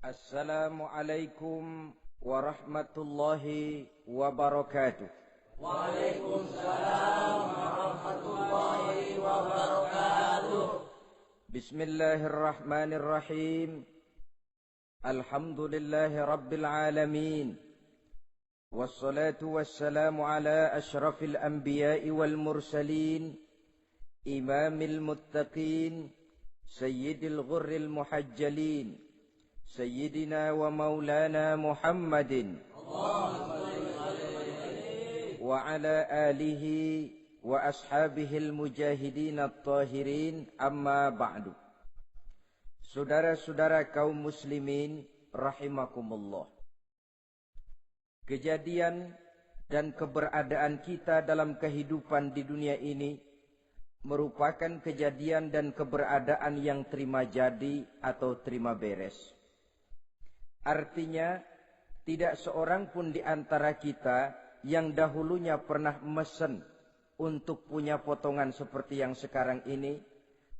Assalamualaikum warahmatullahi wabarakatuh. Waalaikumsalam warahmatullahi wabarakatuh. Bismillahirrahmanirrahim. Alhamdulillahi rabbil alamin. Wassalatu wassalamu ala ashrafil anbiya'i wal mursalin, imamil muttaqin, sayyidil ghurril muhajjalin, Sayyidina wa maulana Muhammadin wa ala alihi wa ashabihil mujahidin at-tahirin, amma ba'du. Saudara-saudara kaum muslimin rahimakumullah. Kejadian dan keberadaan kita dalam kehidupan di dunia ini merupakan kejadian dan keberadaan yang terima jadi atau terima beres. Artinya, tidak seorang pun di antara kita yang dahulunya pernah mesen untuk punya potongan seperti yang sekarang ini,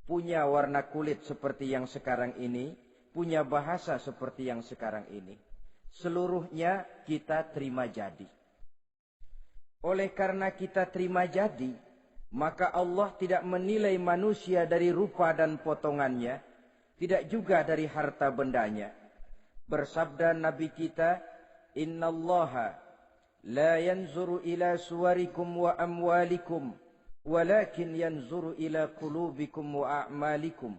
punya warna kulit seperti yang sekarang ini, punya bahasa seperti yang sekarang ini. Seluruhnya kita terima jadi. Oleh karena kita terima jadi, maka Allah tidak menilai manusia dari rupa dan potongannya, tidak juga dari harta bendanya. Bersabda Nabi kita, Innallaha la yanzuru ila suwarikum wa amwalikum, walakin yanzuru ila qulubikum wa a'malikum.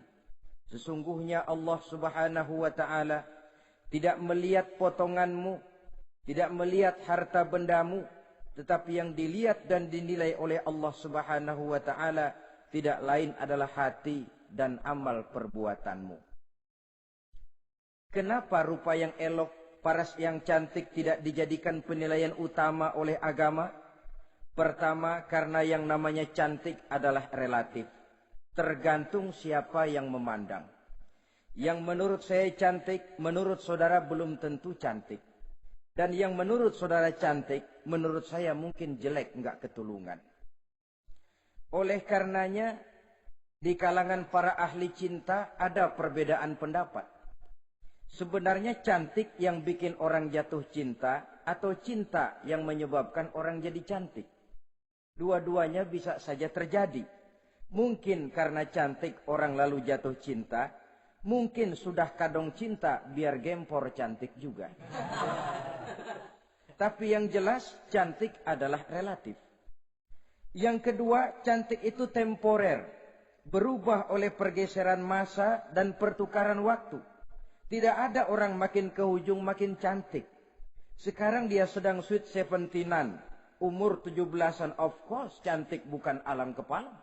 Sesungguhnya Allah subhanahu wa ta'ala tidak melihat potonganmu, tidak melihat harta bendamu, tetapi yang dilihat dan dinilai oleh Allah subhanahu wa ta'ala tidak lain adalah hati dan amal perbuatanmu. Kenapa rupa yang elok, paras yang cantik tidak dijadikan penilaian utama oleh agama? Pertama, karena yang namanya cantik adalah relatif. Tergantung siapa yang memandang. Yang menurut saya cantik, menurut saudara belum tentu cantik. Dan yang menurut saudara cantik, menurut saya mungkin jelek, enggak ketulungan. Oleh karenanya, di kalangan para ahli cinta ada perbedaan pendapat. Sebenarnya cantik yang bikin orang jatuh cinta atau cinta yang menyebabkan orang jadi cantik. Dua-duanya bisa saja terjadi. Mungkin karena cantik orang lalu jatuh cinta, mungkin sudah kadong cinta biar gempor cantik juga. Tapi yang jelas cantik adalah relatif. Yang kedua, cantik itu temporer, berubah oleh pergeseran masa dan pertukaran waktu. Tidak ada orang makin ke ujung makin cantik. Sekarang dia sedang sweet 17-an, umur 17-an, of course cantik bukan alam kepala.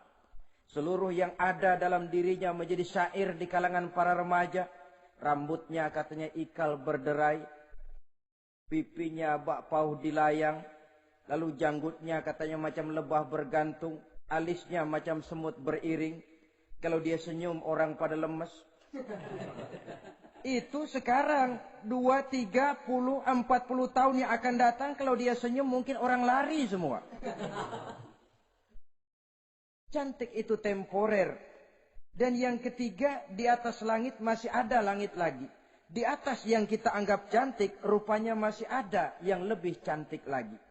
Seluruh yang ada dalam dirinya menjadi syair di kalangan para remaja. Rambutnya katanya ikal berderai, pipinya bak pauh dilayang, lalu janggutnya katanya macam lebah bergantung, alisnya macam semut beriring. Kalau dia senyum orang pada lemes. Itu sekarang 2, 30, 40 tahun yang akan datang, kalau dia senyum mungkin orang lari semua. Cantik itu temporer. Dan yang ketiga, di atas langit masih ada langit lagi. Di atas yang kita anggap cantik, rupanya masih ada yang lebih cantik lagi.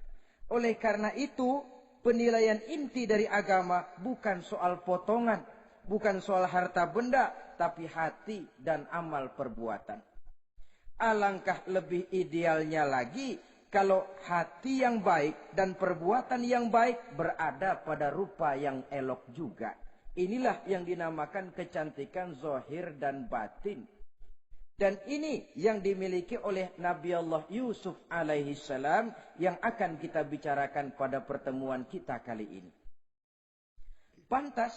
Oleh karena itu, penilaian inti dari agama bukan soal potongan, bukan soal harta benda, tapi hati dan amal perbuatan. Alangkah lebih idealnya lagi kalau hati yang baik dan perbuatan yang baik berada pada rupa yang elok juga. Inilah yang dinamakan kecantikan zahir dan batin. Dan ini yang dimiliki oleh Nabi Allah Yusuf alaihi salam yang akan kita bicarakan pada pertemuan kita kali ini. Pantas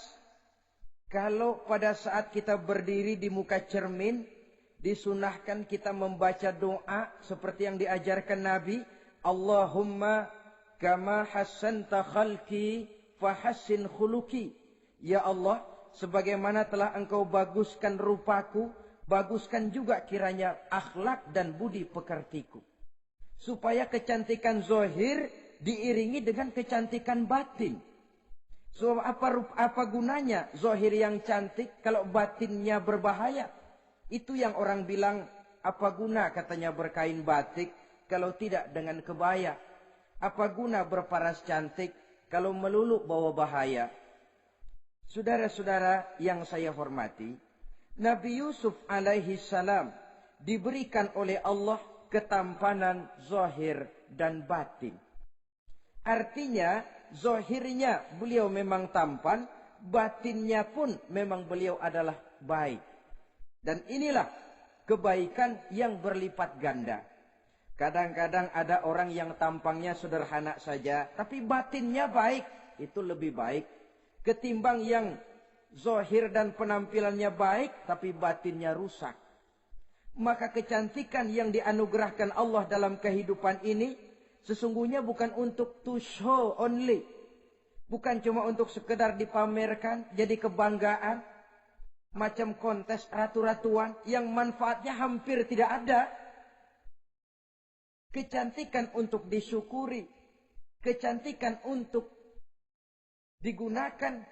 kalau pada saat kita berdiri di muka cermin, disunahkan kita membaca doa seperti yang diajarkan Nabi. Allahumma kama hassanta khalqi fahassin khuluqi. Ya Allah, sebagaimana telah engkau baguskan rupaku, baguskan juga kiranya akhlak dan budi pekertiku. Supaya kecantikan zahir diiringi dengan kecantikan batin. So apa gunanya zahir yang cantik kalau batinnya berbahaya? Itu yang orang bilang Apa guna katanya berkain batik kalau tidak dengan kebaya? Apa guna berparas cantik kalau melulu bawa bahaya? Saudara-saudara yang saya hormati, Nabi Yusuf alaihi salam diberikan oleh Allah ketampanan zahir dan batin. Artinya, zahirnya beliau memang tampan, batinnya pun memang beliau adalah baik. Dan inilah kebaikan yang berlipat ganda. Kadang-kadang ada orang yang tampangnya sederhana saja, tapi batinnya baik. Itu lebih baik ketimbang yang zahir dan penampilannya baik, tapi batinnya rusak. Maka kecantikan yang dianugerahkan Allah dalam kehidupan ini sesungguhnya bukan untuk to show only. Bukan cuma untuk sekedar dipamerkan, jadi kebanggaan. Macam kontes ratu-ratuan yang manfaatnya hampir tidak ada. Kecantikan untuk disyukuri. Kecantikan untuk digunakan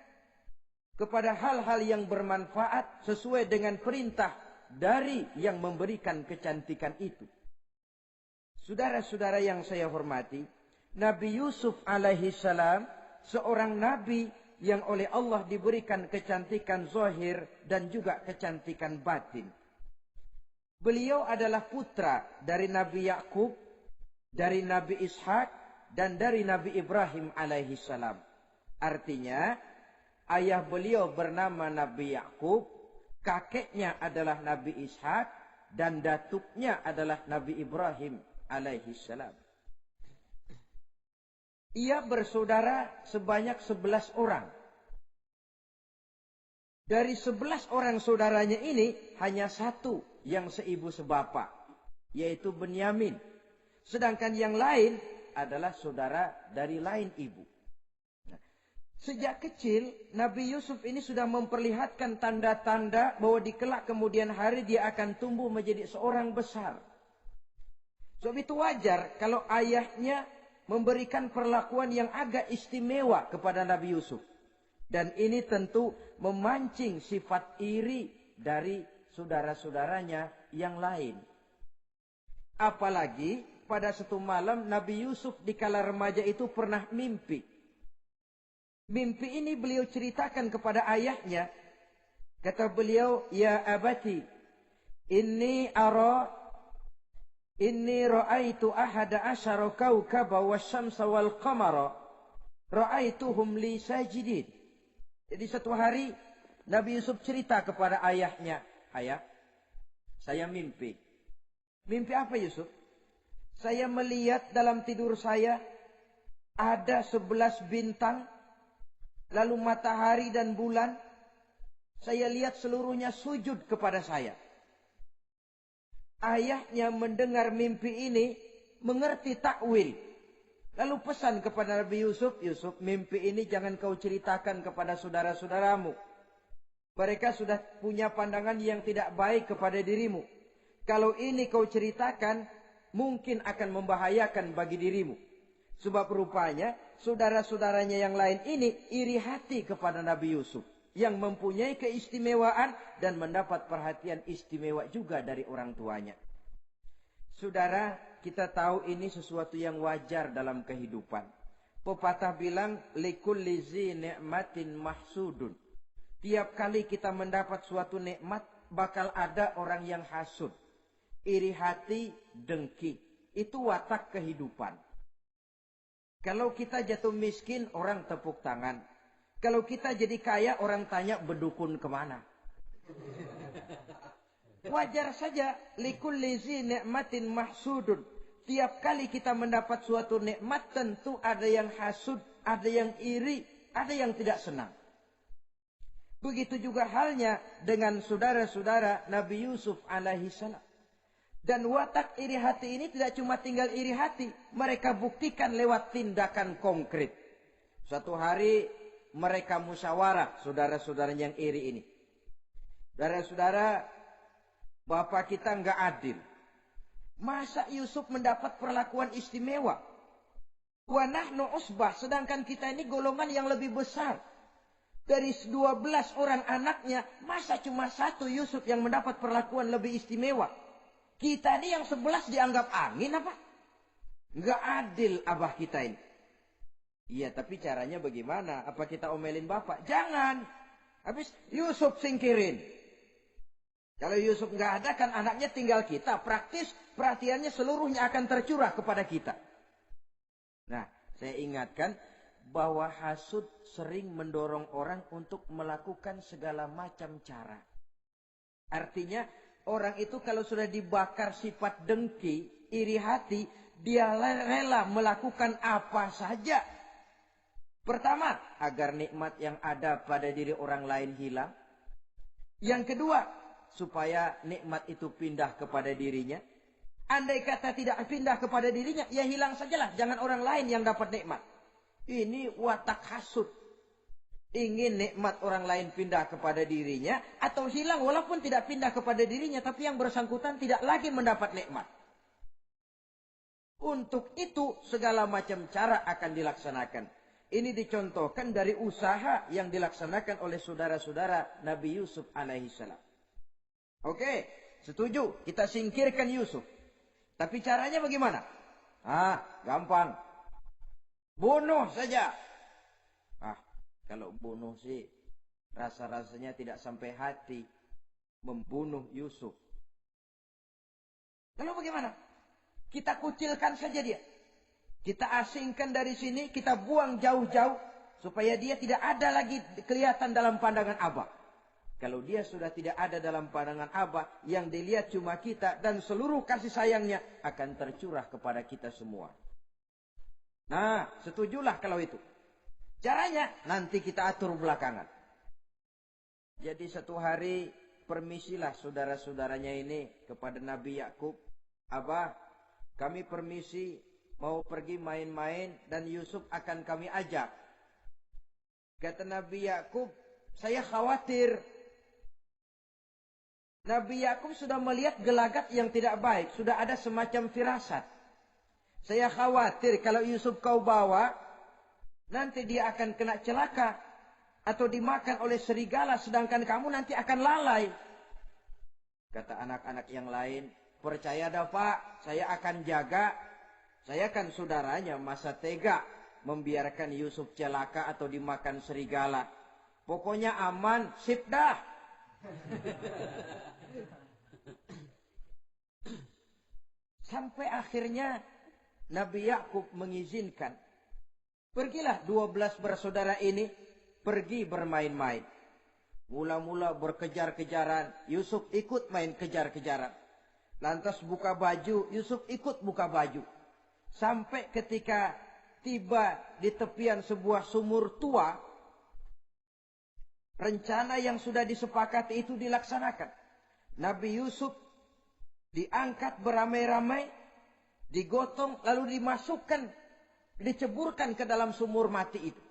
kepada hal-hal yang bermanfaat sesuai dengan perintah dari yang memberikan kecantikan itu. Saudara-saudara yang saya hormati, Nabi Yusuf alaihi salam seorang nabi yang oleh Allah diberikan kecantikan zahir dan juga kecantikan batin. Beliau adalah putra dari Nabi Yakub, dari Nabi Ishak, dan dari Nabi Ibrahim alaihi salam. Artinya, ayah beliau bernama Nabi Yakub, kakeknya adalah Nabi Ishak, dan datuknya adalah Nabi Ibrahim alaihi salam. Ia bersaudara sebanyak 11 orang. Dari 11 orang saudaranya ini, hanya satu yang seibu sebapa, yaitu Benyamin. Sedangkan yang lain adalah saudara dari lain ibu. Sejak kecil, Nabi Yusuf ini sudah memperlihatkan tanda-tanda bahwa di kelak kemudian hari dia akan tumbuh menjadi seorang besar. Sebab itu wajar kalau ayahnya memberikan perlakuan yang agak istimewa kepada Nabi Yusuf. Dan ini tentu memancing sifat iri dari saudara-saudaranya yang lain. Apalagi pada satu malam Nabi Yusuf di kala remaja itu pernah mimpi. Mimpi ini beliau ceritakan kepada ayahnya. Kata beliau, "Ya abati, inni ra'aitu ahada asyara kawkaba wasyamsa wal qamara ra'aituhum li sajidin." Jadi satu hari Nabi Yusuf cerita kepada ayahnya, "Ayah, saya mimpi." Mimpi apa Yusuf? "Saya melihat dalam tidur saya ada 11 bintang, lalu matahari dan bulan, saya lihat seluruhnya sujud kepada saya." Ayahnya mendengar mimpi ini, mengerti takwil. Lalu pesan kepada Nabi Yusuf, "Yusuf, mimpi ini jangan kau ceritakan kepada saudara-saudaramu. Mereka sudah punya pandangan yang tidak baik kepada dirimu. Kalau ini kau ceritakan, mungkin akan membahayakan bagi dirimu." Sebab rupanya saudara-saudaranya yang lain ini iri hati kepada Nabi Yusuf, yang mempunyai keistimewaan dan mendapat perhatian istimewa juga dari orang tuanya. Saudara, kita tahu ini sesuatu yang wajar dalam kehidupan. Pepatah bilang, likulli zi ni'matin mahsudun. Tiap kali kita mendapat suatu nikmat, bakal ada orang yang hasud, iri hati, dengki. Itu watak kehidupan. Kalau kita jatuh miskin, orang tepuk tangan. Kalau kita jadi kaya, orang tanya berdukun kemana. Wajar saja. Likulli zi ni'matin mahsudun. Tiap kali kita mendapat suatu nikmat, tentu ada yang hasud, ada yang iri, ada yang tidak senang. Begitu juga halnya dengan saudara-saudara Nabi Yusuf alaihi salam. Dan watak iri hati ini tidak cuma tinggal iri hati. Mereka buktikan lewat tindakan konkret. Suatu hari mereka musyawarah, saudara-saudara yang iri ini. Saudara-saudara, bapak kita enggak adil. Masa Yusuf mendapat perlakuan istimewa? Wa nahnu usbah, sedangkan kita ini golongan yang lebih besar. Dari 12 orang anaknya, masa cuma satu Yusuf yang mendapat perlakuan lebih istimewa? Kita ini yang 11 dianggap angin apa? Nggak adil abah kita ini. Iya, tapi caranya bagaimana? Apa kita omelin bapak? Jangan. Habis Yusuf singkirin. Kalau Yusuf nggak ada kan anaknya tinggal kita. Praktis perhatiannya seluruhnya akan tercurah kepada kita. Nah, saya ingatkan bahwa hasud sering mendorong orang untuk melakukan segala macam cara. Artinya orang itu kalau sudah dibakar sifat dengki, iri hati, dia rela melakukan apa saja. Pertama, agar nikmat yang ada pada diri orang lain hilang. Yang kedua, supaya nikmat itu pindah kepada dirinya. Andai kata tidak pindah kepada dirinya, ya hilang sajalah. Jangan orang lain yang dapat nikmat. Ini watak hasud. Ingin nikmat orang lain pindah kepada dirinya, atau hilang walaupun tidak pindah kepada dirinya, tapi yang bersangkutan tidak lagi mendapat nikmat. Untuk itu segala macam cara akan dilaksanakan. Ini dicontohkan dari usaha yang dilaksanakan oleh saudara-saudara Nabi Yusuf alaihissalam. Oke, setuju. Kita singkirkan Yusuf. Tapi caranya bagaimana? Gampang. Bunuh saja. Kalau bunuh sih rasa-rasanya tidak sampai hati membunuh Yusuf. Lalu bagaimana? Kita kucilkan saja dia. Kita asingkan dari sini, kita buang jauh-jauh supaya dia tidak ada lagi kelihatan dalam pandangan Abah. Kalau dia sudah tidak ada dalam pandangan Abah, yang dilihat cuma kita dan seluruh kasih sayangnya akan tercurah kepada kita semua. Nah, setujulah kalau itu. Caranya nanti kita atur belakangan. Jadi satu hari permisilah saudara-saudaranya ini kepada Nabi Yakub. Abah, kami permisi mau pergi main-main dan Yusuf akan kami ajak. Kata Nabi Yakub, saya khawatir. Nabi Yakub sudah melihat gelagat yang tidak baik. Sudah ada semacam firasat. Saya khawatir kalau Yusuf kau bawa, nanti dia akan kena celaka. Atau dimakan oleh serigala, sedangkan kamu nanti akan lalai. Kata anak-anak yang lain, percaya dah Pak, saya akan jaga. Saya kan saudaranya, masa tega membiarkan Yusuf celaka atau dimakan serigala. Pokoknya aman, sip dah. Sampai akhirnya Nabi Yakub mengizinkan. Pergilah 12 bersaudara ini pergi bermain-main. Mula-mula berkejar-kejaran, Yusuf ikut main kejar-kejaran. Lantas buka baju, Yusuf ikut buka baju. Sampai ketika tiba di tepian sebuah sumur tua, rencana yang sudah disepakati itu dilaksanakan. Nabi Yusuf diangkat beramai-ramai, digotong, lalu dimasukkan, diceburkan ke dalam sumur mati itu.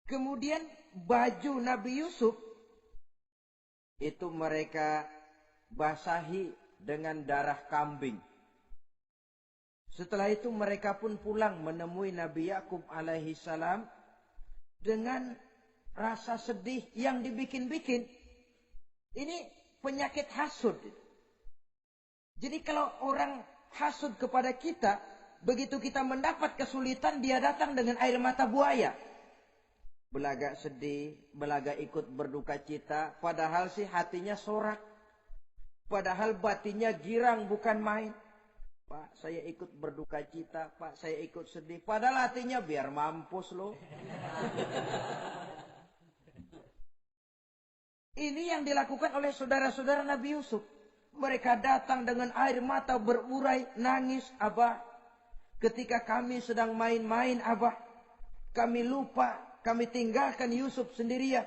Kemudian baju Nabi Yusuf itu mereka basahi dengan darah kambing. Setelah itu mereka pun pulang menemui Nabi Yakub alaihi salam dengan rasa sedih yang dibikin-bikin. Ini penyakit hasud. Jadi kalau orang hasud kepada kita, begitu kita mendapat kesulitan, dia datang dengan air mata buaya. Belaga sedih, belaga ikut berduka cita, padahal sih hatinya sorak. Padahal batinnya girang bukan main. Pak, saya ikut berduka cita, Pak, saya ikut sedih. Padahal hatinya biar mampus loh. Ini yang dilakukan oleh saudara-saudara Nabi Yusuf. Mereka datang dengan air mata berurai, nangis, Abah. Ketika kami sedang main-main, Abah, kami lupa, kami tinggalkan Yusuf sendirian.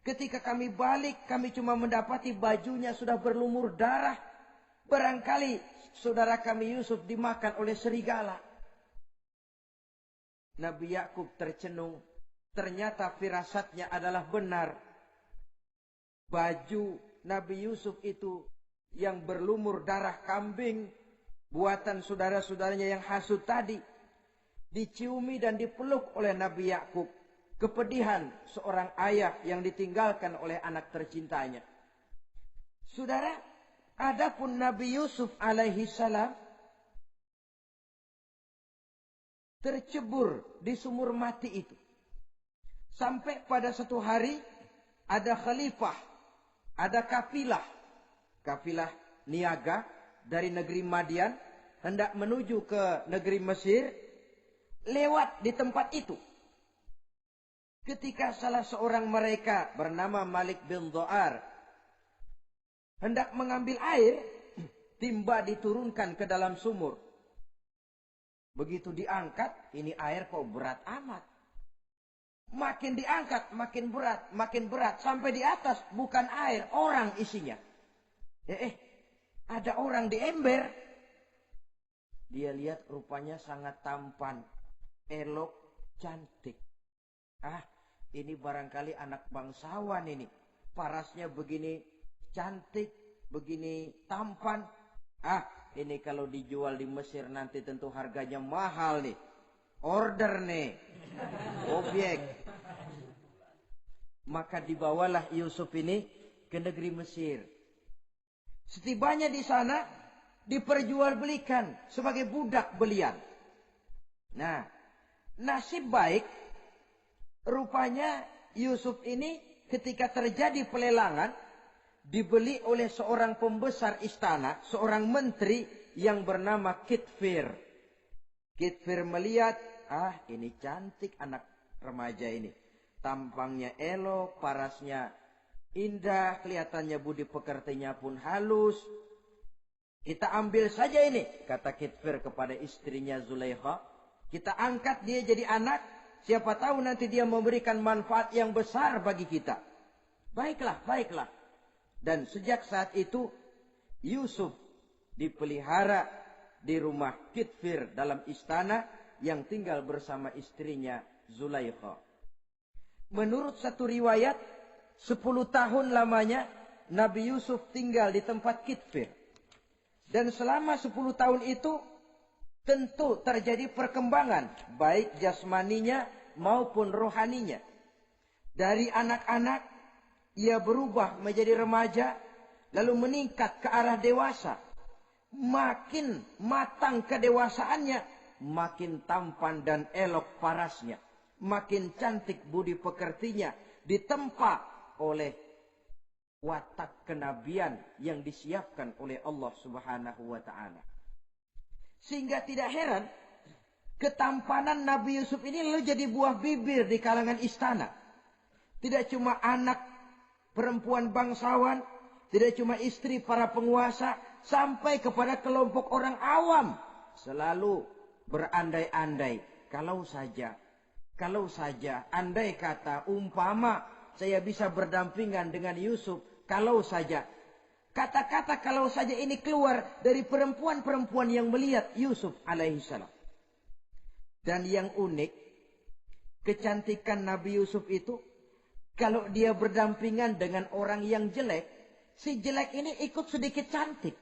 Ketika kami balik, kami cuma mendapati bajunya sudah berlumur darah. Barangkali saudara kami Yusuf dimakan oleh serigala. Nabi Yakub tercenung. Ternyata firasatnya adalah benar. Baju Nabi Yusuf itu yang berlumur darah kambing, buatan saudara-saudaranya yang hasud tadi, diciumi dan dipeluk oleh Nabi Yakub. Kepedihan seorang ayah yang ditinggalkan oleh anak tercintanya. Saudara, adapun Nabi Yusuf alaihi salam tercebur di sumur mati itu. Sampai pada satu hari ada khalifah, ada kafilah niaga dari negeri Madian hendak menuju ke negeri Mesir, lewat di tempat itu. Ketika salah seorang mereka bernama Malik bin Dha'ar hendak mengambil air, timba diturunkan ke dalam sumur. Begitu diangkat, ini air kok berat amat. Makin diangkat, makin berat. Sampai di atas, bukan air, orang isinya. Ada orang di ember. Dia lihat rupanya sangat tampan, elok, cantik. Ini barangkali anak bangsawan ini. Parasnya begini cantik, begini tampan. Ini kalau dijual di Mesir nanti tentu harganya mahal nih. Order nih. Objek. Maka dibawalah Yusuf ini ke negeri Mesir. Setibanya di sana diperjualbelikan sebagai budak belian. Nah, nasib baik rupanya Yusuf ini ketika terjadi pelelangan dibeli oleh seorang pembesar istana, seorang menteri yang bernama Kitfir. Kitfir melihat, ini cantik anak remaja ini. Tampangnya elok, parasnya indah, kelihatannya budi pekertinya pun halus. Kita ambil saja ini, kata Kitfir kepada istrinya Zulaikha. Kita angkat dia jadi anak, siapa tahu nanti dia memberikan manfaat yang besar bagi kita. Baiklah. Dan sejak saat itu Yusuf dipelihara di rumah Kitfir dalam istana yang tinggal bersama istrinya Zulaikha. Menurut satu riwayat 10 tahun lamanya Nabi Yusuf tinggal di tempat Kitfir. Dan selama 10 tahun itu tentu terjadi perkembangan baik jasmaninya maupun rohaninya. Dari anak-anak ia berubah menjadi remaja, lalu meningkat ke arah dewasa. Makin matang kedewasaannya, makin tampan dan elok parasnya. Makin cantik budi pekertinya, ditempa oleh watak kenabian yang disiapkan oleh Allah Subhanahu wa Ta'ala. Sehingga tidak heran, ketampanan Nabi Yusuf ini lalu jadi buah bibir di kalangan istana. Tidak cuma anak perempuan bangsawan, tidak cuma istri para penguasa, sampai kepada kelompok orang awam. Selalu berandai-andai, kalau saja, andai kata, umpama saya bisa berdampingan dengan Yusuf, kalau saja. Kata-kata kalau saja ini keluar dari perempuan-perempuan yang melihat Yusuf alaihissalam. Dan yang unik, kecantikan Nabi Yusuf itu, kalau dia berdampingan dengan orang yang jelek, si jelek ini ikut sedikit cantik.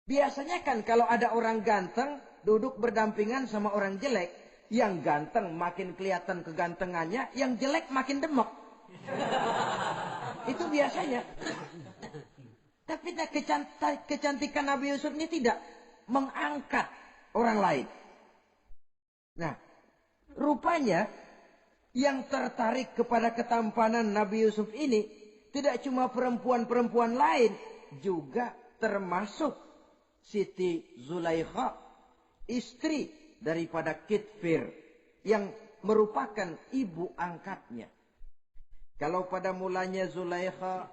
Biasanya kan kalau ada orang ganteng, duduk berdampingan sama orang jelek, yang ganteng makin kelihatan kegantengannya, yang jelek makin demek. Itu biasanya. Tapi kecantikan Nabi Yusuf ini tidak mengangkat orang lain. Nah, rupanya yang tertarik kepada ketampanan Nabi Yusuf ini tidak cuma perempuan-perempuan lain, juga termasuk Siti Zulaikha, istri daripada Kitfir, yang merupakan ibu angkatnya. Kalau pada mulanya Zulaikha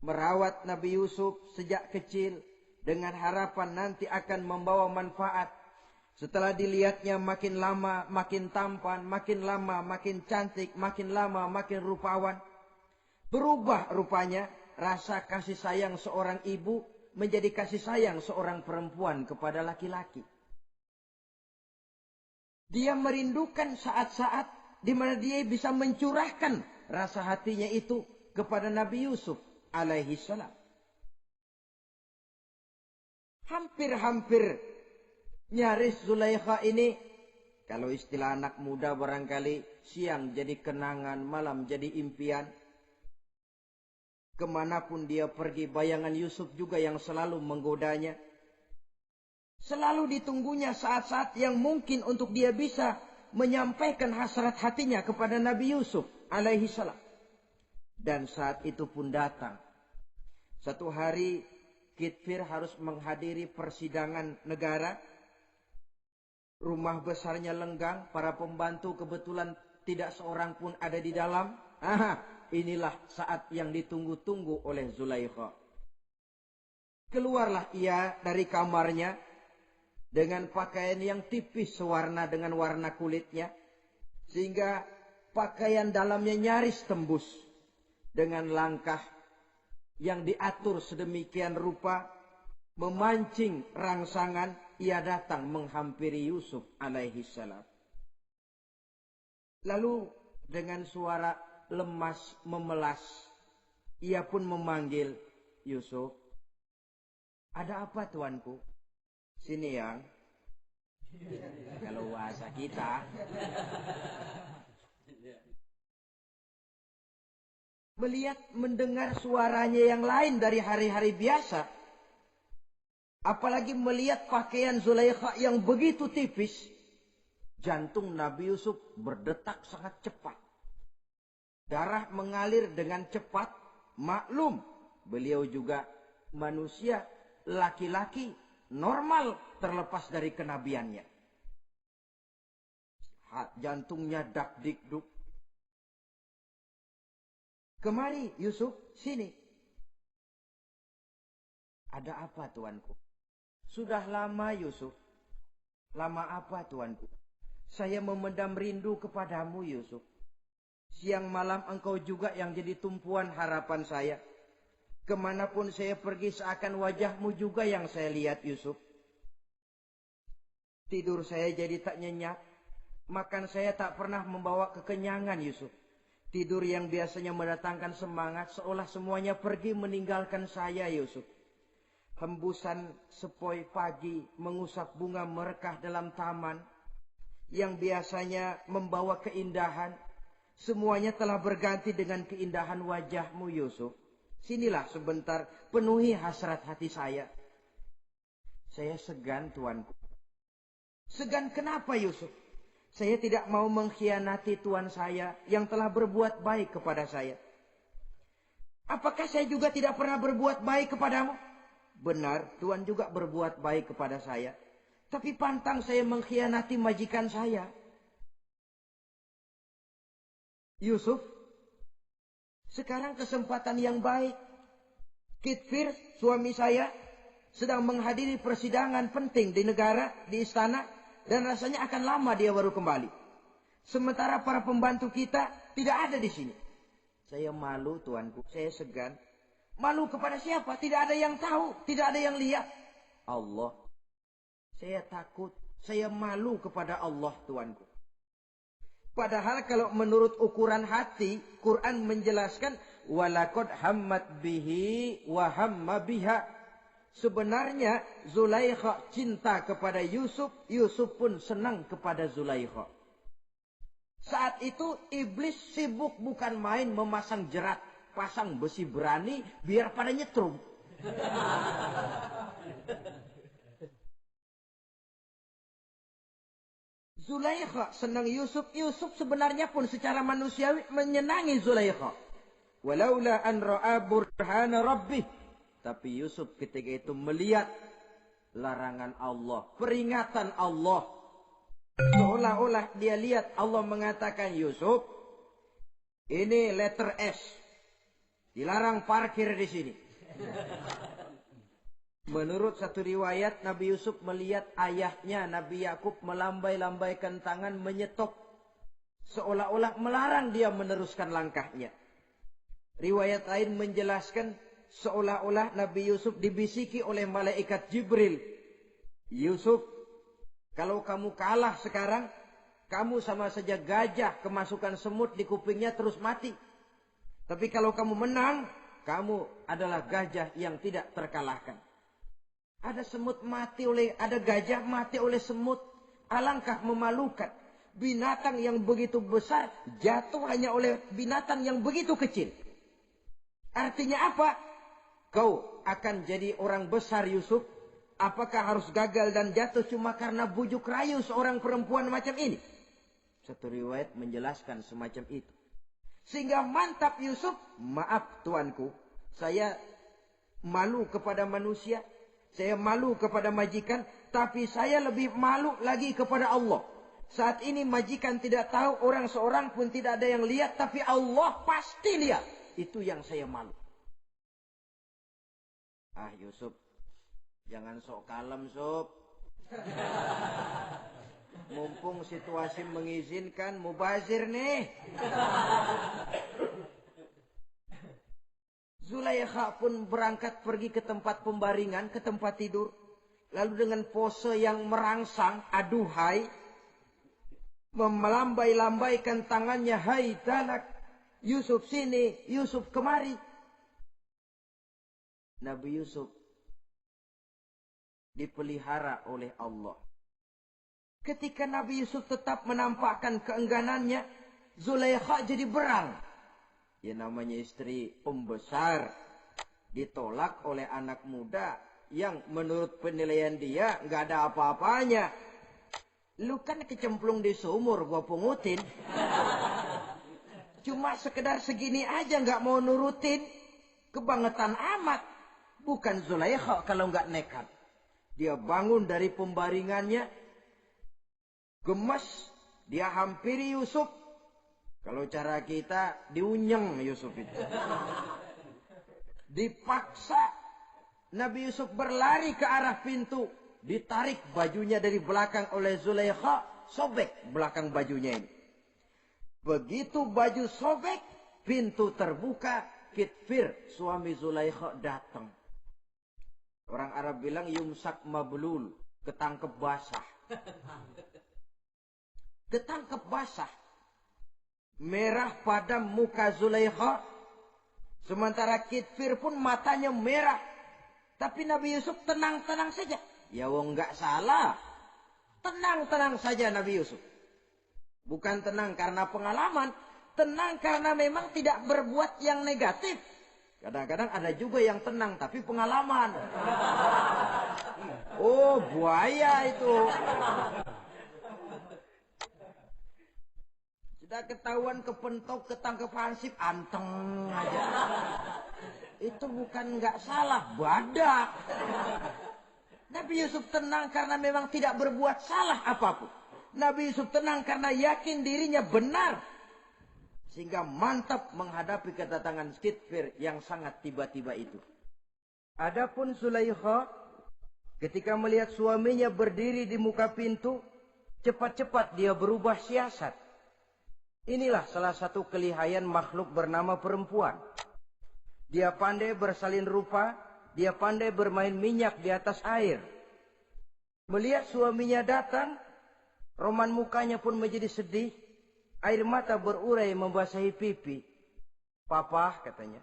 merawat Nabi Yusuf sejak kecil dengan harapan nanti akan membawa manfaat, setelah dilihatnya makin lama makin tampan, makin lama makin cantik, makin lama makin rupawan, berubah rupanya rasa kasih sayang seorang ibu menjadi kasih sayang seorang perempuan kepada laki-laki. Dia merindukan saat-saat di mana dia bisa mencurahkan rasa hatinya itu kepada Nabi Yusuf alaihi salam. Hampir-hampir nyaris Zulaikha ini, kalau istilah anak muda barangkali, siang jadi kenangan, malam jadi impian. Kemanapun dia pergi, bayangan Yusuf juga yang selalu menggodanya. Selalu ditunggunya saat-saat yang mungkin untuk dia bisa menyampaikan hasrat hatinya kepada Nabi Yusuf alaihi salam. Dan saat itu pun datang. Satu hari Kitfir harus menghadiri persidangan negara. Rumah besarnya lenggang, para pembantu kebetulan tidak seorang pun ada di dalam. Inilah saat yang ditunggu-tunggu oleh Zulaikha. Keluarlah ia dari kamarnya dengan pakaian yang tipis sewarna dengan warna kulitnya, sehingga pakaian dalamnya nyaris tembus. Dengan langkah yang diatur sedemikian rupa, memancing rangsangan, ia datang menghampiri Yusuf alaihi salam. Lalu dengan suara lemas memelas, ia pun memanggil Yusuf. Ada apa tuanku? Sini yang. Kalau bahasa kita. Melihat mendengar suaranya yang lain dari hari-hari biasa. Apalagi melihat pakaian Zulaikha yang begitu tipis. Jantung Nabi Yusuf berdetak sangat cepat. Darah mengalir dengan cepat. Maklum, beliau juga manusia, laki-laki, normal terlepas dari kenabiannya. Jantungnya dak-dik-duk. Kemari Yusuf, sini. Ada apa tuanku? Sudah lama Yusuf. Lama apa tuanku? Saya memendam rindu kepadamu Yusuf. Siang malam engkau juga yang jadi tumpuan harapan saya. Kemanapun saya pergi seakan wajahmu juga yang saya lihat Yusuf. Tidur saya jadi tak nyenyak. Makan saya tak pernah membawa kekenyangan Yusuf. Tidur yang biasanya mendatangkan semangat seolah semuanya pergi meninggalkan saya Yusuf. Hembusan sepoi pagi mengusap bunga merekah dalam taman yang biasanya membawa keindahan. Semuanya telah berganti dengan keindahan wajahmu Yusuf. Sinilah sebentar, penuhi hasrat hati saya. Saya segan tuanku. Segan kenapa Yusuf? Saya tidak mau mengkhianati Tuhan saya yang telah berbuat baik kepada saya. Apakah saya juga tidak pernah berbuat baik kepadamu? Benar, Tuhan juga berbuat baik kepada saya. Tapi pantang saya mengkhianati majikan saya. Yusuf, sekarang kesempatan yang baik. Kitfir, suami saya, sedang menghadiri persidangan penting di negara, di istana. Dan rasanya akan lama dia baru kembali. Sementara para pembantu kita tidak ada di sini. Saya malu tuanku, saya segan. Malu kepada siapa? Tidak ada yang tahu, tidak ada yang lihat. Allah. Saya takut, saya malu kepada Allah tuanku. Padahal kalau menurut ukuran hati, Quran menjelaskan walaqad hammat bihi wa hamma biha. Sebenarnya Zulaikha cinta kepada Yusuf, Yusuf pun senang kepada Zulaikha. Saat itu iblis sibuk bukan main memasang jerat, pasang besi berani biar pada nyetrum. Zulaikha senang Yusuf, Yusuf sebenarnya pun secara manusiawi menyenangi Zulaikha. Walaula an ra'a burhana rabbih. Tapi Yusuf ketika itu melihat larangan Allah, peringatan Allah. Seolah-olah dia lihat Allah mengatakan, Yusuf, ini letter S. Dilarang parkir di sini. Menurut satu riwayat, Nabi Yusuf melihat ayahnya, Nabi Yakub, melambai-lambaikan tangan menyetop. Seolah-olah melarang dia meneruskan langkahnya. Riwayat lain menjelaskan, seolah-olah Nabi Yusuf dibisiki oleh malaikat Jibril. Yusuf, kalau kamu kalah sekarang, kamu sama saja gajah kemasukan semut di kupingnya terus mati. Tapi kalau kamu menang, kamu adalah gajah yang tidak terkalahkan. Ada semut mati ada gajah mati oleh semut. Alangkah memalukan. Binatang yang begitu besar jatuh hanya oleh binatang yang begitu kecil. Artinya apa? Kau akan jadi orang besar Yusuf. Apakah harus gagal dan jatuh cuma karena bujuk rayu seorang perempuan macam ini? Satu riwayat menjelaskan semacam itu. Sehingga mantap Yusuf. Maaf tuanku, saya malu kepada manusia. Saya malu kepada majikan. Tapi saya lebih malu lagi kepada Allah. Saat ini majikan tidak tahu, orang seorang pun tidak ada yang lihat. Tapi Allah pasti lihat. Itu yang saya malu. Ah Yusuf, jangan sok kalem Sob. Mumpung situasi mengizinkan, mubazir nih. Zulaikha pun berangkat pergi ke tempat pembaringan, ke tempat tidur. Lalu dengan pose yang merangsang, aduhai, melambai-lambaikan tangannya, hai tanak, Yusuf sini, Yusuf kemari. Nabi Yusuf dipelihara oleh Allah. Ketika Nabi Yusuf tetap menampakkan keengganannya, Zulaikha jadi berang. Ya namanya istri pembesar ditolak oleh anak muda yang menurut penilaian dia nggak ada apa-apanya. Lu kan kecemplung di sumur, gua pungutin. Cuma sekedar segini aja nggak mau nurutin. Kebangetan amat. Bukan Zulaikha kalau nggak nekat. Dia bangun dari pembaringannya. Gemes. Dia hampiri Yusuf. Kalau cara kita diunyeng Yusuf itu. Dipaksa. Nabi Yusuf berlari ke arah pintu. Ditarik bajunya dari belakang oleh Zulaikha. Sobek belakang bajunya ini. Begitu baju sobek. Pintu terbuka. Kitfir suami Zulaikha datang. Orang Arab bilang yumsak mablul. Ketangkep basah. Ketangkep basah. Merah padam muka Zulaikha. Sementara Kitfir pun matanya merah. Tapi Nabi Yusuf tenang-tenang saja. Ya wong nggak salah. Tenang-tenang saja Nabi Yusuf. Bukan tenang karena pengalaman. Tenang karena memang tidak berbuat yang negatif. Kadang-kadang ada juga yang tenang tapi pengalaman. Oh buaya itu. Sudah ketahuan kepentok, ketangkep hansip, anteng aja. Itu bukan nggak salah, badak. Nabi Yusuf tenang karena memang tidak berbuat salah apapun. Nabi Yusuf tenang karena yakin dirinya benar. Sehingga mantap menghadapi kedatangan Kitfir yang sangat tiba-tiba itu. Adapun Zulaikha ketika melihat suaminya berdiri di muka pintu, cepat-cepat dia berubah siasat. Inilah salah satu kelihayan makhluk bernama perempuan. Dia pandai bersalin rupa, dia pandai bermain minyak di atas air. Melihat suaminya datang, roman mukanya pun menjadi sedih. Air mata berurai membasahi pipi. Papa katanya.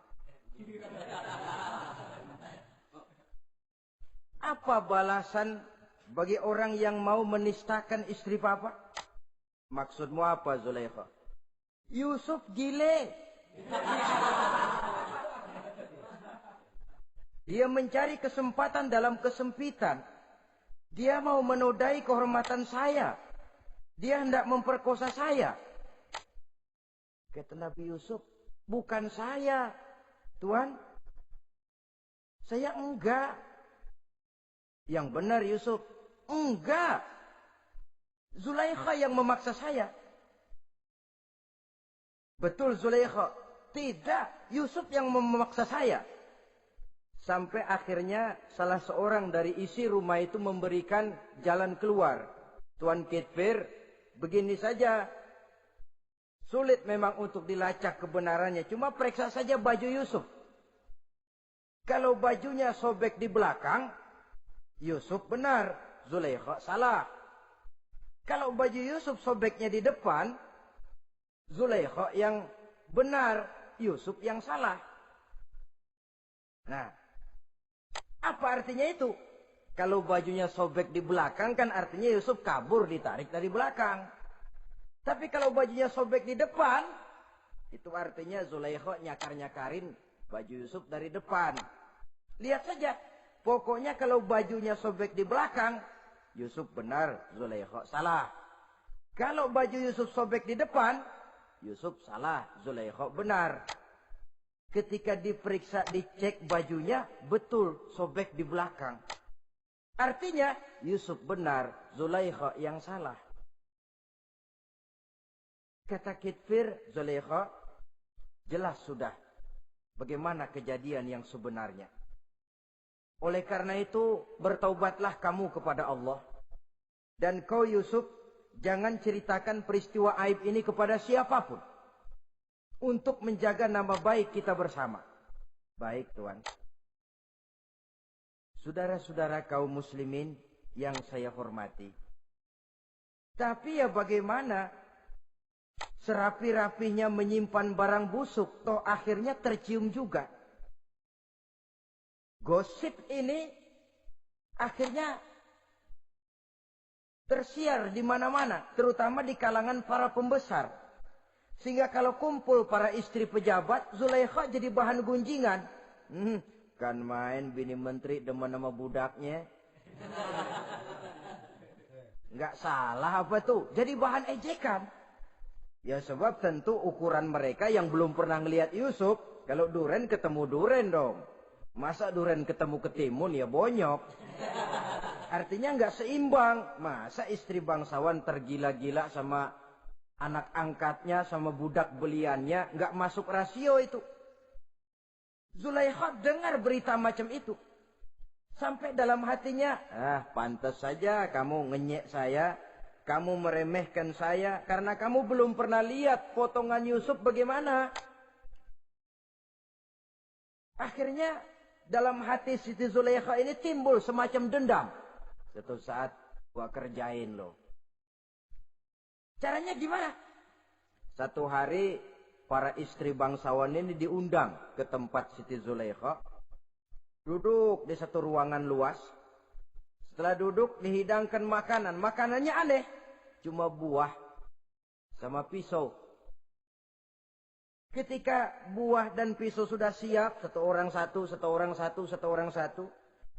Apa balasan bagi orang yang mau menistakan istri papa? Maksudmu apa Zulaikha? Yusuf gile. Dia mencari kesempatan dalam kesempitan. Dia mau menodai kehormatan saya. Dia hendak memperkosa saya. Kata Nabi Yusuf, bukan saya, Tuan. Saya enggak. Yang benar Yusuf, enggak. Zulaikha yang memaksa saya. Betul Zulaikha, tidak. Yusuf yang memaksa saya. Sampai akhirnya salah seorang dari isi rumah itu memberikan jalan keluar. Tuan Kitfir, begini saja. Sulit memang untuk dilacak kebenarannya. Cuma periksa saja baju Yusuf. Kalau bajunya sobek di belakang, Yusuf benar. Zulaikha salah. Kalau baju Yusuf sobeknya di depan, Zulaikha yang benar. Yusuf yang salah. Nah, apa artinya itu? Kalau bajunya sobek di belakang kan artinya Yusuf kabur ditarik dari belakang. Tapi kalau bajunya sobek di depan, itu artinya Zulaikha nyakar-nyakarin baju Yusuf dari depan. Lihat saja, pokoknya kalau bajunya sobek di belakang, Yusuf benar, Zulaikha salah. Kalau baju Yusuf sobek di depan, Yusuf salah, Zulaikha benar. Ketika diperiksa, dicek bajunya, betul sobek di belakang. Artinya, Yusuf benar, Zulaikha yang salah. Kata Kitfir, Zulaikha, jelas sudah bagaimana kejadian yang sebenarnya. Oleh karena itu, bertaubatlah kamu kepada Allah. Dan kau Yusuf, jangan ceritakan peristiwa aib ini kepada siapapun. Untuk menjaga nama baik kita bersama. Baik, Tuan. Saudara-saudara kaum muslimin yang saya hormati. Tapi ya bagaimana? Serapi-rapinya menyimpan barang busuk, toh akhirnya tercium juga. Gosip ini akhirnya tersiar di mana-mana, terutama di kalangan para pembesar. Sehingga kalau kumpul para istri pejabat, Zulaikha jadi bahan gunjingan. Kan main bini menteri demen sama budaknya. Nggak salah apa tuh, jadi bahan ejekan. Ya sebab tentu ukuran mereka yang belum pernah ngelihat Yusuf, kalau duren ketemu duren dong. Masa duren ketemu ketimun ya bonyok. Artinya nggak seimbang. Masa istri bangsawan tergila-gila sama anak angkatnya, sama budak beliannya, nggak masuk rasio itu. Zulaikha dengar berita macam itu. Sampai dalam hatinya, pantas saja kamu ngenyek saya. Kamu meremehkan saya karena kamu belum pernah lihat potongan Yusuf bagaimana. Akhirnya dalam hati Siti Zulaikha ini timbul semacam dendam. Suatu saat gua kerjain loh. Caranya gimana? Satu hari para istri bangsawan ini diundang ke tempat Siti Zulaikha. Duduk di satu ruangan luas. Setelah duduk dihidangkan makanan. Makanannya aneh. Cuma buah sama pisau. Ketika buah dan pisau sudah siap, satu orang satu.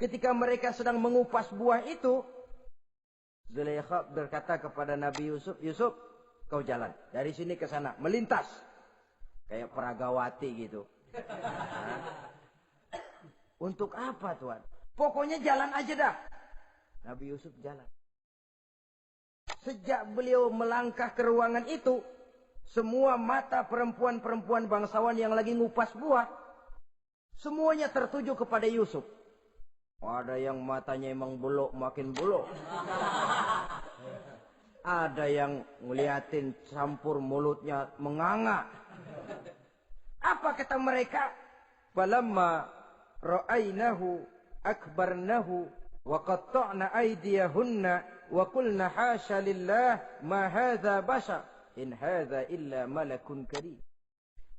Ketika mereka sedang mengupas buah itu, Zulaikha berkata kepada Nabi Yusuf, Yusuf, kau jalan dari sini ke sana, melintas. Kayak peragawati gitu. Untuk apa, Tuan? Pokoknya jalan aja dah. Nabi Yusuf jalan. Sejak beliau melangkah ke ruangan itu, semua mata perempuan-perempuan bangsawan yang lagi ngupas buah, semuanya tertuju kepada Yusuf. Ada yang matanya emang belok makin belok. Ada yang ngeliatin campur mulutnya menganga. Apa kata mereka? Falamma ra'ainahu akbarnahu wa qatta'na aydiyahunna wa qulna hasya lillah ma hadza bashar in hadza illa malakun karim.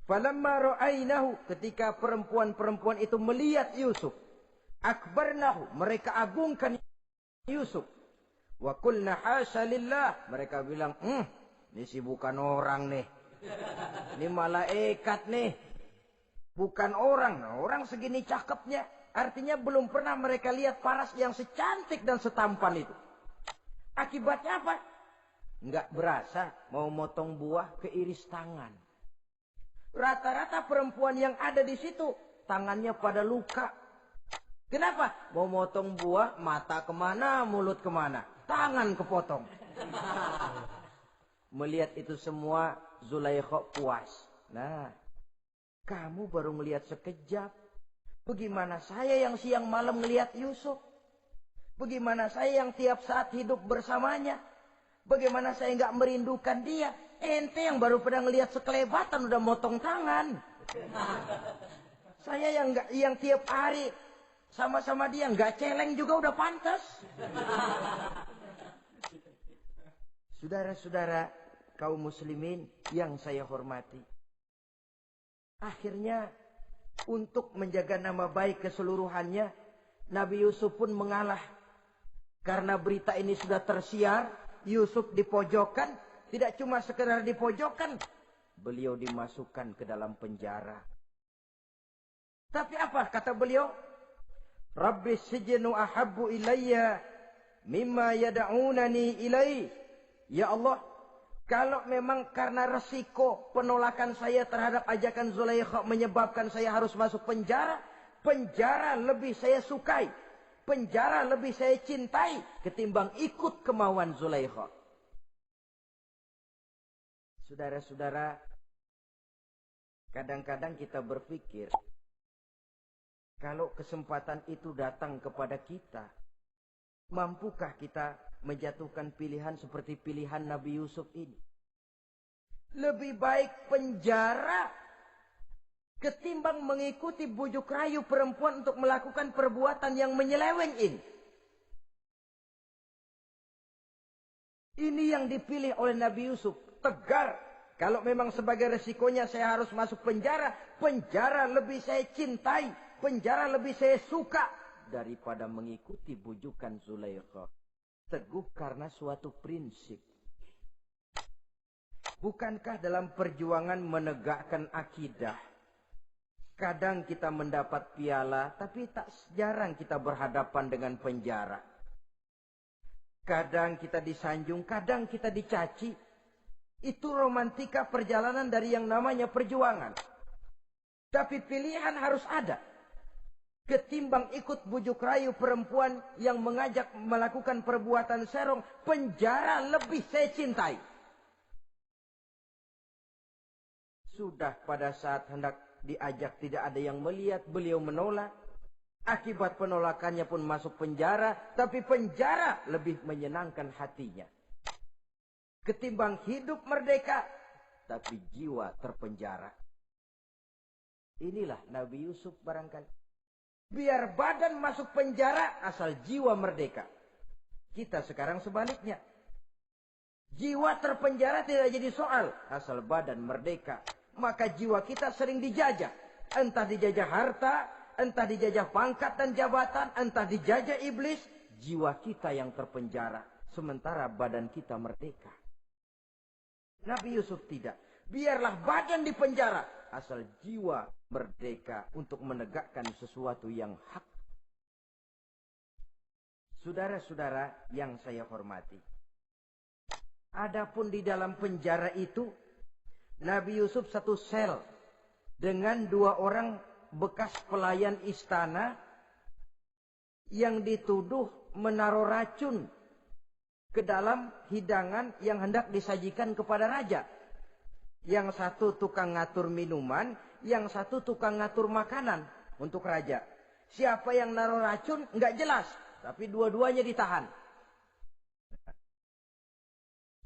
Falamma ra'ainahu, ketika perempuan-perempuan itu melihat Yusuf, akbarnahu, mereka agungkan Yusuf. Wa qulna hasya lillah, mereka bilang, ini sih bukan orang nih. Ini malaikat nih. Bukan orang. Nah, orang segini cakepnya. Artinya belum pernah mereka lihat paras yang secantik dan setampan itu. Akibatnya apa? Nggak berasa mau motong buah keiris tangan. Rata-rata perempuan yang ada di situ tangannya pada luka. Kenapa? Mau motong buah, mata kemana, mulut kemana, tangan kepotong. Melihat itu semua, Zulaikha puas. Nah, kamu baru melihat sekejap. Bagaimana saya yang siang malam melihat Yusuf? Bagaimana saya yang tiap saat hidup bersamanya? Bagaimana saya nggak merindukan dia? Ente yang baru pernah ngelihat sekelebatan udah motong tangan. Saya yang tiap hari sama-sama dia nggak celeng juga udah pantas. Saudara-saudara kaum muslimin yang saya hormati. Akhirnya untuk menjaga nama baik keseluruhannya, Nabi Yusuf pun mengalah. Karena berita ini sudah tersiar, Yusuf dipojokkan, tidak cuma sekedar dipojokkan, beliau dimasukkan ke dalam penjara. Tapi apa kata beliau? Rabbi sijnu ahabbu ilayya mimma yad'unani ilai. Ya Allah, kalau memang karena resiko penolakan saya terhadap ajakan Zulaikha menyebabkan saya harus masuk penjara, penjara lebih saya sukai, penjara lebih saya cintai ketimbang ikut kemauan Zulaikha. Saudara-saudara, kadang-kadang kita berpikir, kalau kesempatan itu datang kepada kita, mampukah kita menjatuhkan pilihan seperti pilihan Nabi Yusuf ini? Lebih baik penjara ketimbang mengikuti bujuk rayu perempuan untuk melakukan perbuatan yang menyeleweng ini. Ini yang dipilih oleh Nabi Yusuf. Tegar. Kalau memang sebagai resikonya saya harus masuk penjara, penjara lebih saya cintai, penjara lebih saya suka daripada mengikuti bujukan Zulaikha. Teguh karena suatu prinsip. Bukankah dalam perjuangan menegakkan akidah, kadang kita mendapat piala, tapi tak jarang kita berhadapan dengan penjara. Kadang kita disanjung, kadang kita dicaci. Itu romantika perjalanan dari yang namanya perjuangan. Tapi pilihan harus ada. Ketimbang ikut bujuk rayu perempuan yang mengajak melakukan perbuatan serong, penjara lebih saya cintai. Sudah pada saat hendak diajak tidak ada yang melihat, beliau menolak. Akibat penolakannya pun masuk penjara, tapi penjara lebih menyenangkan hatinya. Ketimbang hidup merdeka, tapi jiwa terpenjara. Inilah Nabi Yusuf barangkali. Biar badan masuk penjara, asal jiwa merdeka. Kita sekarang sebaliknya. Jiwa terpenjara tidak jadi soal, asal badan merdeka. Maka jiwa kita sering dijajah. Entah dijajah harta, entah dijajah pangkat dan jabatan, entah dijajah iblis. Jiwa kita yang terpenjara, sementara badan kita merdeka. Nabi Yusuf tidak. Biarlah badan di penjara, asal jiwa merdeka untuk menegakkan sesuatu yang hak. Saudara-saudara yang saya hormati, adapun di dalam penjara itu, Nabi Yusuf satu sel dengan 2 orang bekas pelayan istana yang dituduh menaruh racun ke dalam hidangan yang hendak disajikan kepada raja. Yang satu tukang ngatur minuman, yang satu tukang ngatur makanan untuk raja. Siapa yang naruh racun nggak jelas, tapi dua-duanya ditahan.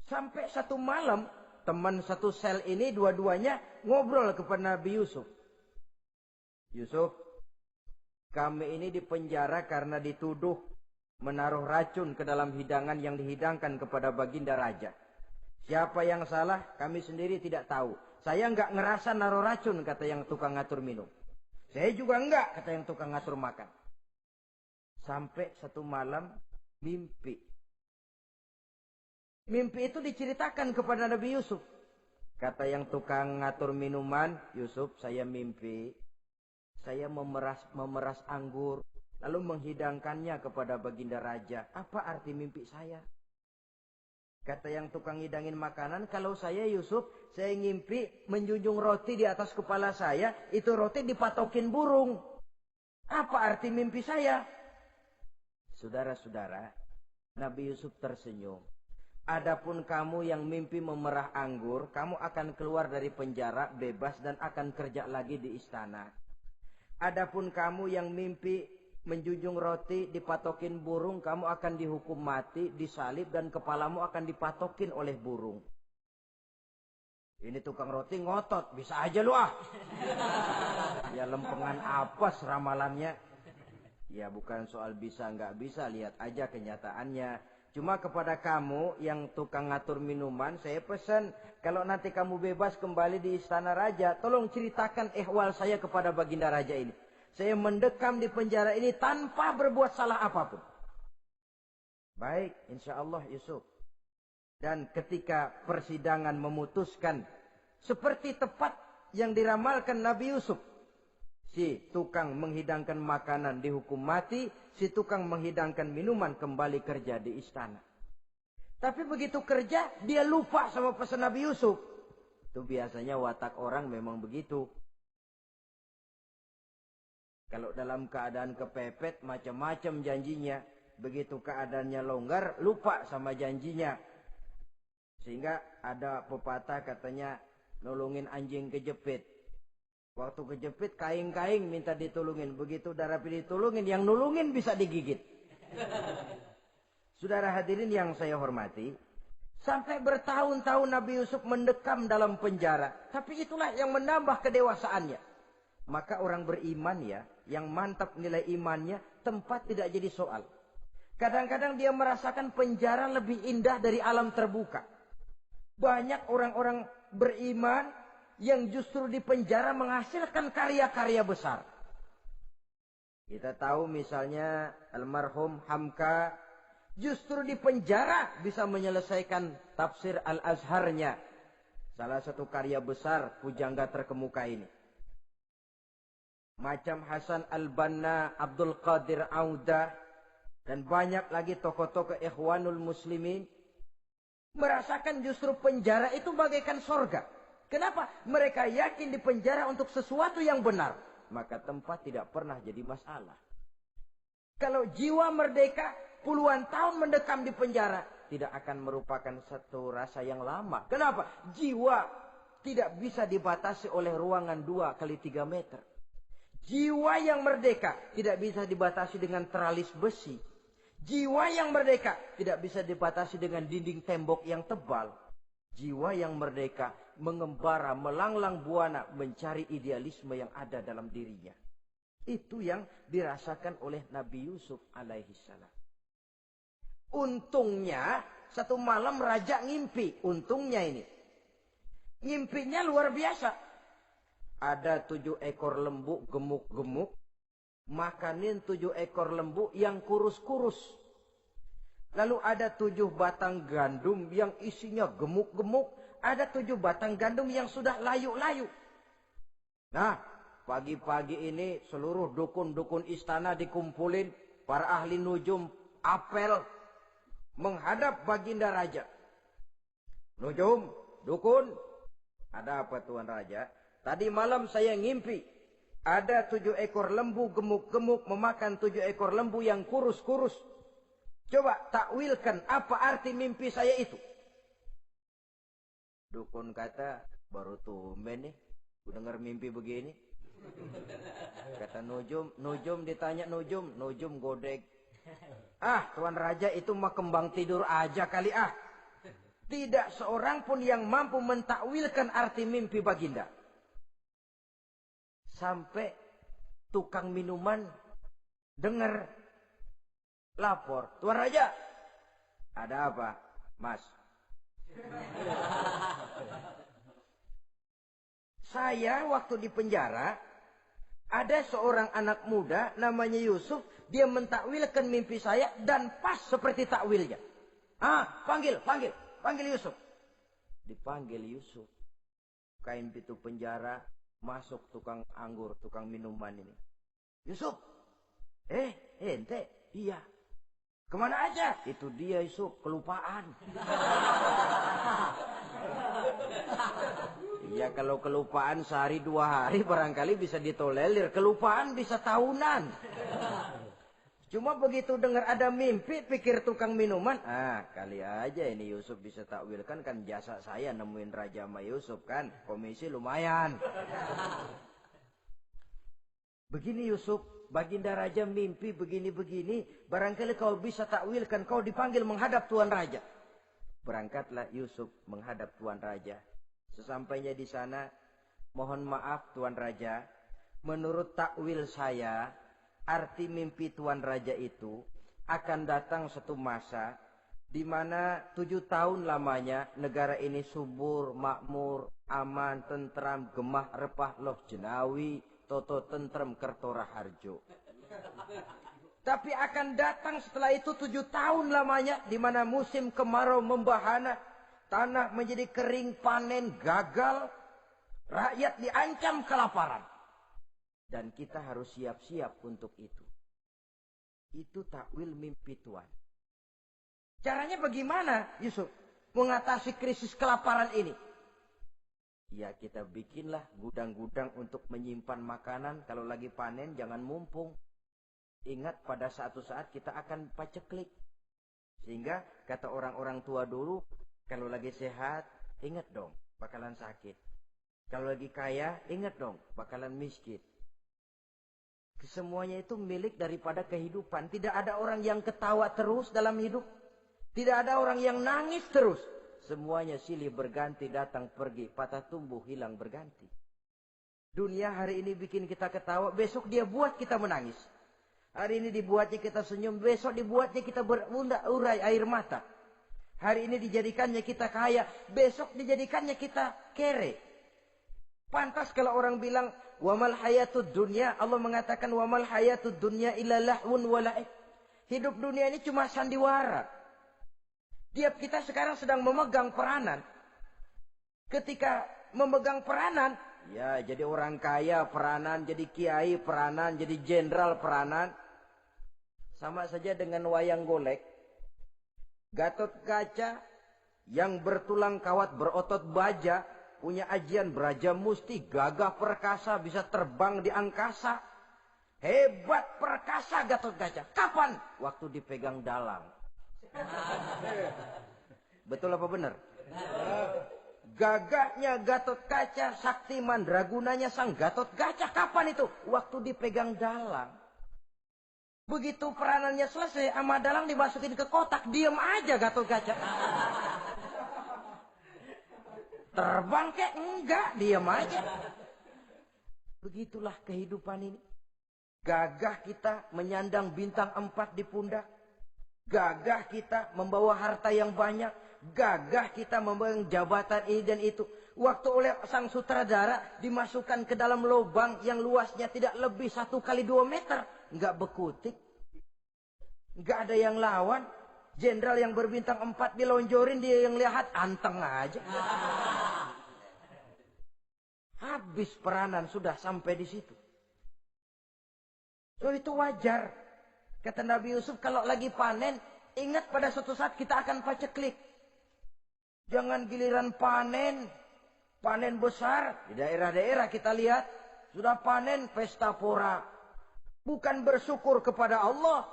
Sampai satu malam, teman satu sel ini dua-duanya ngobrol kepada Nabi Yusuf. Yusuf, kami ini dipenjara karena dituduh menaruh racun ke dalam hidangan yang dihidangkan kepada baginda raja. Siapa yang salah, kami sendiri tidak tahu. Saya enggak ngerasa naruh racun, kata yang tukang ngatur minum. Saya juga enggak, kata yang tukang ngatur makan. Sampai satu malam, mimpi. Mimpi itu diceritakan kepada Nabi Yusuf. Kata yang tukang ngatur minuman, Yusuf, saya mimpi. Saya memeras anggur, lalu menghidangkannya kepada baginda raja. Apa arti mimpi saya? Kata yang tukang hidangin makanan, kalau saya Yusuf, saya ngimpi menjunjung roti di atas kepala saya, itu roti dipatokin burung. Apa arti mimpi saya? Saudara-saudara, Nabi Yusuf tersenyum. Adapun kamu yang mimpi memerah anggur, kamu akan keluar dari penjara bebas dan akan kerja lagi di istana. Adapun kamu yang mimpi menjunjung roti dipatokin burung, kamu akan dihukum mati, disalib, dan kepalamu akan dipatokin oleh burung. Ini tukang roti ngotot, bisa aja lu ah. Ya lempengan apa ramalannya? Ya bukan soal bisa nggak bisa, lihat aja kenyataannya. Cuma kepada kamu yang tukang ngatur minuman, saya pesan, kalau nanti kamu bebas kembali di istana raja, tolong ceritakan ihwal saya kepada baginda raja ini. Saya mendekam di penjara ini tanpa berbuat salah apapun. Baik, insya Allah Yusuf. Dan ketika persidangan memutuskan, seperti tepat yang diramalkan Nabi Yusuf. Si tukang menghidangkan makanan dihukum mati, si tukang menghidangkan minuman kembali kerja di istana. Tapi begitu kerja, dia lupa sama pesan Nabi Yusuf. Itu biasanya watak orang memang begitu. Kalau dalam keadaan kepepet, macam-macam janjinya. Begitu keadaannya longgar, lupa sama janjinya. Sehingga ada pepatah katanya, nolongin anjing kejepit. Waktu kejepit, kaing-kaing minta ditolongin. Begitu darah ditolongin, yang nulungin bisa digigit. Saudara hadirin yang saya hormati, sampai bertahun-tahun Nabi Yusuf mendekam dalam penjara. Tapi itulah yang menambah kedewasaannya. Maka orang beriman ya, yang mantap nilai imannya, tempat tidak jadi soal. Kadang-kadang dia merasakan penjara lebih indah dari alam terbuka. Banyak orang-orang beriman yang justru di penjara menghasilkan karya-karya besar. Kita tahu misalnya almarhum Hamka justru di penjara bisa menyelesaikan tafsir Al-Azharnya. Salah satu karya besar pujangga terkemuka ini. Macam Hasan Al-Banna, Abdul Qadir Audah, dan banyak lagi tokoh-tokoh Ikhwanul Muslimin merasakan justru penjara itu bagaikan sorga. Kenapa? Mereka yakin di penjara untuk sesuatu yang benar. Maka tempat tidak pernah jadi masalah. Kalau jiwa merdeka, puluhan tahun mendekam di penjara, tidak akan merupakan satu rasa yang lama. Kenapa? Jiwa tidak bisa dibatasi oleh ruangan 2x3 meter. Jiwa yang merdeka tidak bisa dibatasi dengan teralis besi. Jiwa yang merdeka tidak bisa dibatasi dengan dinding tembok yang tebal. Jiwa yang merdeka mengembara, melanglang buana, mencari idealisme yang ada dalam dirinya. Itu yang dirasakan oleh Nabi Yusuf alaihissalam. Untungnya satu malam raja ngimpi. Untungnya ini. Ngimpinya luar biasa. Ada 7 ekor lembu gemuk-gemuk. Makanin 7 ekor lembu yang kurus-kurus. Lalu ada 7 batang gandum yang isinya gemuk-gemuk. Ada 7 batang gandum yang sudah layu-layu. Nah, pagi-pagi ini seluruh dukun-dukun istana dikumpulin. Para ahli nujum apel menghadap baginda raja. Nujum, dukun, ada apa Tuan Raja? Tadi malam saya ngimpi. Ada 7 ekor lembu gemuk-gemuk memakan 7 ekor lembu yang kurus-kurus. Coba takwilkan apa arti mimpi saya itu. Dukun kata, baru tumben nih. Gue dengar mimpi begini. Kata Nujum ditanya Nujum godek. Ah, Tuan Raja itu mah kembang tidur aja kali ah. Tidak seorang pun yang mampu mentakwilkan arti mimpi baginda. Sampai tukang minuman dengar lapor. Tuan Raja, ada apa, Mas? Saya waktu di penjara, ada seorang anak muda namanya Yusuf. Dia mentakwilkan mimpi saya dan pas seperti takwilnya. Ah, panggil Yusuf. Dipanggil Yusuf. Kain pintu penjara, masuk tukang anggur, tukang minuman ini. Yusuf, ente, iya. Kemana aja? Itu dia Yusuf, kelupaan. Ya kalau kelupaan sehari 2 hari barangkali bisa ditolerir. Kelupaan bisa tahunan. Cuma begitu dengar ada mimpi, pikir tukang minuman. Ah, kali aja ini Yusuf bisa takwilkan, kan jasa saya nemuin Raja sama Yusuf kan. Komisi lumayan. Begini Yusuf, baginda Raja mimpi begini-begini. Barangkali kau bisa takwilkan, kau dipanggil menghadap Tuan Raja. Berangkatlah Yusuf menghadap Tuan Raja. Sesampainya di sana, mohon maaf Tuan Raja. Menurut takwil saya, arti mimpi Tuan Raja itu akan datang satu masa di mana 7 tahun lamanya negara ini subur, makmur, aman, tentram, gemah, repah, loh jenawi, toto tentrem, kertora harjo. Tapi akan datang setelah itu 7 tahun lamanya di mana musim kemarau membahana, tanah menjadi kering, panen gagal, rakyat diancam kelaparan. Dan kita harus siap-siap untuk itu. Itu takwil mimpi Tuhan. Caranya bagaimana, Yusuf? Mengatasi krisis kelaparan ini. Ya, kita bikinlah gudang-gudang untuk menyimpan makanan. Kalau lagi panen jangan mumpung. Ingat pada suatu saat kita akan paceklik. Sehingga kata orang-orang tua dulu, kalau lagi sehat, ingat dong, bakalan sakit. Kalau lagi kaya, ingat dong, bakalan miskin. Kesemuanya itu milik daripada kehidupan. Tidak ada orang yang ketawa terus dalam hidup. Tidak ada orang yang nangis terus. Semuanya silih berganti, datang pergi, patah tumbuh, hilang berganti. Dunia hari ini bikin kita ketawa, besok dia buat kita menangis. Hari ini dibuatnya kita senyum, besok dibuatnya kita berurai air mata. Hari ini dijadikannya kita kaya, besok dijadikannya kita kere. Pantas kalau orang bilang, wamal hayatud dunya, Allah mengatakan wamal hayatud dunya illa lahwun wa la'ib. Hidup dunia ini cuma sandiwara. Tiap kita sekarang sedang memegang peranan. Ketika memegang peranan, ya jadi orang kaya peranan, jadi kiai peranan, jadi jenderal peranan. Sama saja dengan wayang golek. Gatot Kaca yang bertulang kawat berotot baja, punya ajian Braja Musti, gagah perkasa, bisa terbang di angkasa. Hebat perkasa Gatot Kaca. Kapan? Waktu dipegang dalang. Betul apa benar? Gagahnya Gatot Kaca, sakti mandragunanya sang Gatot Kaca. Kapan itu? Waktu dipegang dalang. Begitu peranannya selesai, sama dalang dimasukin ke kotak, diam aja Gatot Kaca. Terbang kek? Enggak, diam aja. Begitulah kehidupan ini. Gagah kita menyandang bintang 4 di pundak. Gagah kita membawa harta yang banyak. Gagah kita membawa jabatan ini dan itu. Waktu oleh sang sutradara dimasukkan ke dalam lubang yang luasnya tidak lebih 1 kali 2 meter. Enggak bekutik. Enggak ada yang lawan. Jenderal yang berbintang 4 dilonjorin, dia yang lihat anteng aja. Habis peranan sudah sampai di situ. So itu wajar. Kata Nabi Yusuf, kalau lagi panen, ingat pada suatu saat kita akan paceklik. Jangan giliran panen besar. Di daerah-daerah kita lihat, sudah panen pesta pora. Bukan bersyukur kepada Allah.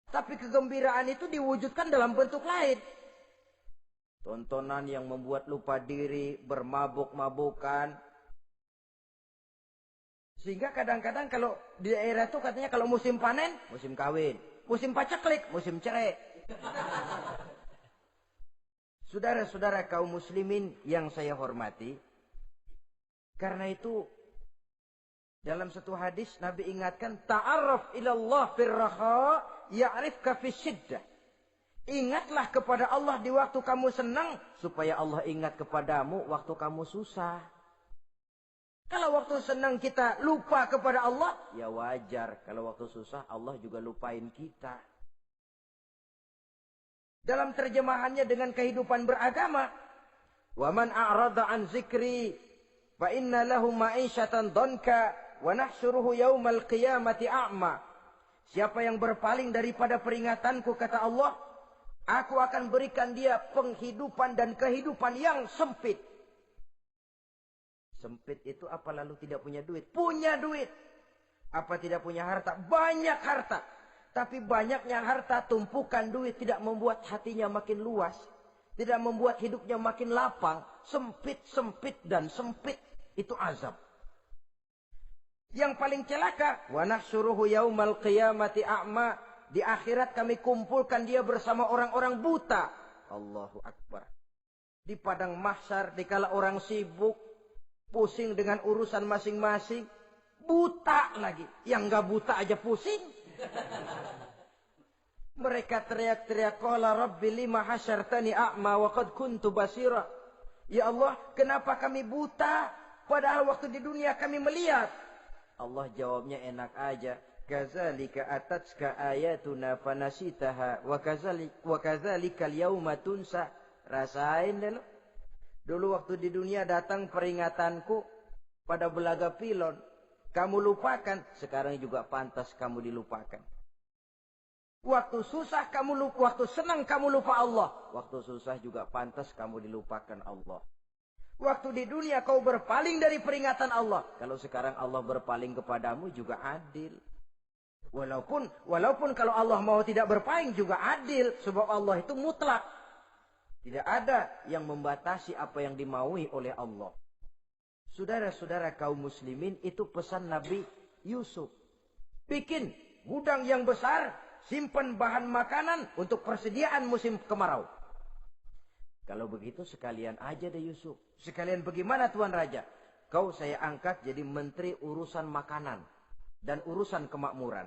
Tapi kegembiraan itu diwujudkan dalam bentuk lain. Tontonan yang membuat lupa diri, bermabuk-mabukan. Sehingga kadang-kadang kalau di daerah itu katanya kalau musim panen, musim kawin. Musim paceklik, musim cerai. Saudara-saudara kaum muslimin yang saya hormati. Karena itu dalam satu hadis Nabi ingatkan, ta'arraf ilallah firraha ya'rifka fisyiddah. Ingatlah kepada Allah di waktu kamu senang, supaya Allah ingat kepadamu waktu kamu susah. Kalau waktu senang kita lupa kepada Allah, ya wajar. Kalau waktu susah Allah juga lupain kita. Dalam terjemahannya dengan kehidupan beragama, wa man a'rada an zikri fa inna lahu ma'isyatan dhanka wa nahsyuruhu yaumal qiyamati a'ma. Siapa yang berpaling daripada peringatanku, kata Allah, aku akan berikan dia penghidupan dan kehidupan yang sempit. Sempit itu apa lalu tidak punya duit? Punya duit. Apa tidak punya harta? Banyak harta. Tapi banyaknya harta, tumpukan duit tidak membuat hatinya makin luas. Tidak membuat hidupnya makin lapang. Sempit, sempit, dan sempit. Itu azab. Yang paling celaka, wa nahsyuruhu yaumal qiyamati a'ma. Di akhirat kami kumpulkan dia bersama orang-orang buta. Allahu Akbar. Di padang mahsyar, dikala orang sibuk, pusing dengan urusan masing-masing, buta lagi. Yang enggak buta aja pusing. Mereka teriak-teriak, qala rabbi lima hasyartani a'ma wa qad kuntu basira. Ya Allah, kenapa kami buta padahal waktu di dunia kami melihat? Allah jawabnya enak aja. Kadzalika atatska ayatuna fanasitaha wa kadzalika al-yauma tunsa. Rasain deh lo. Dulu waktu di dunia datang peringatanku pada belaga pilon. kamu lupakan, sekarang juga pantas kamu dilupakan. Waktu susah kamu lupa, waktu senang kamu lupa Allah. Waktu susah juga pantas kamu dilupakan Allah. Waktu di dunia kau berpaling dari peringatan Allah. Kalau sekarang Allah berpaling kepadamu juga adil. Walaupun kalau Allah mau tidak berpaling juga adil. Sebab Allah itu mutlak. Tidak ada yang membatasi apa yang dimaui oleh Allah. Saudara-saudara kaum muslimin, itu pesan Nabi Yusuf. Bikin gudang yang besar, simpan bahan makanan untuk persediaan musim kemarau. Kalau begitu sekalian aja deh Yusuf. Sekalian bagaimana Tuan Raja? Kau saya angkat jadi menteri urusan makanan dan urusan kemakmuran.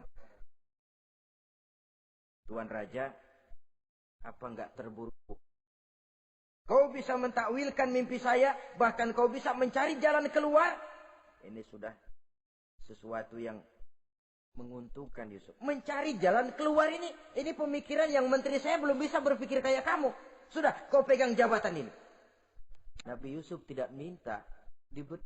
Tuan Raja, apa enggak terburu-buru? Kau bisa mentakwilkan mimpi saya, bahkan kau bisa mencari jalan keluar. Ini sudah sesuatu yang menguntungkan Yusuf. Mencari jalan keluar ini pemikiran yang menteri saya belum bisa berpikir kayak kamu. Sudah, kau pegang jabatan ini. Nabi Yusuf tidak minta diberi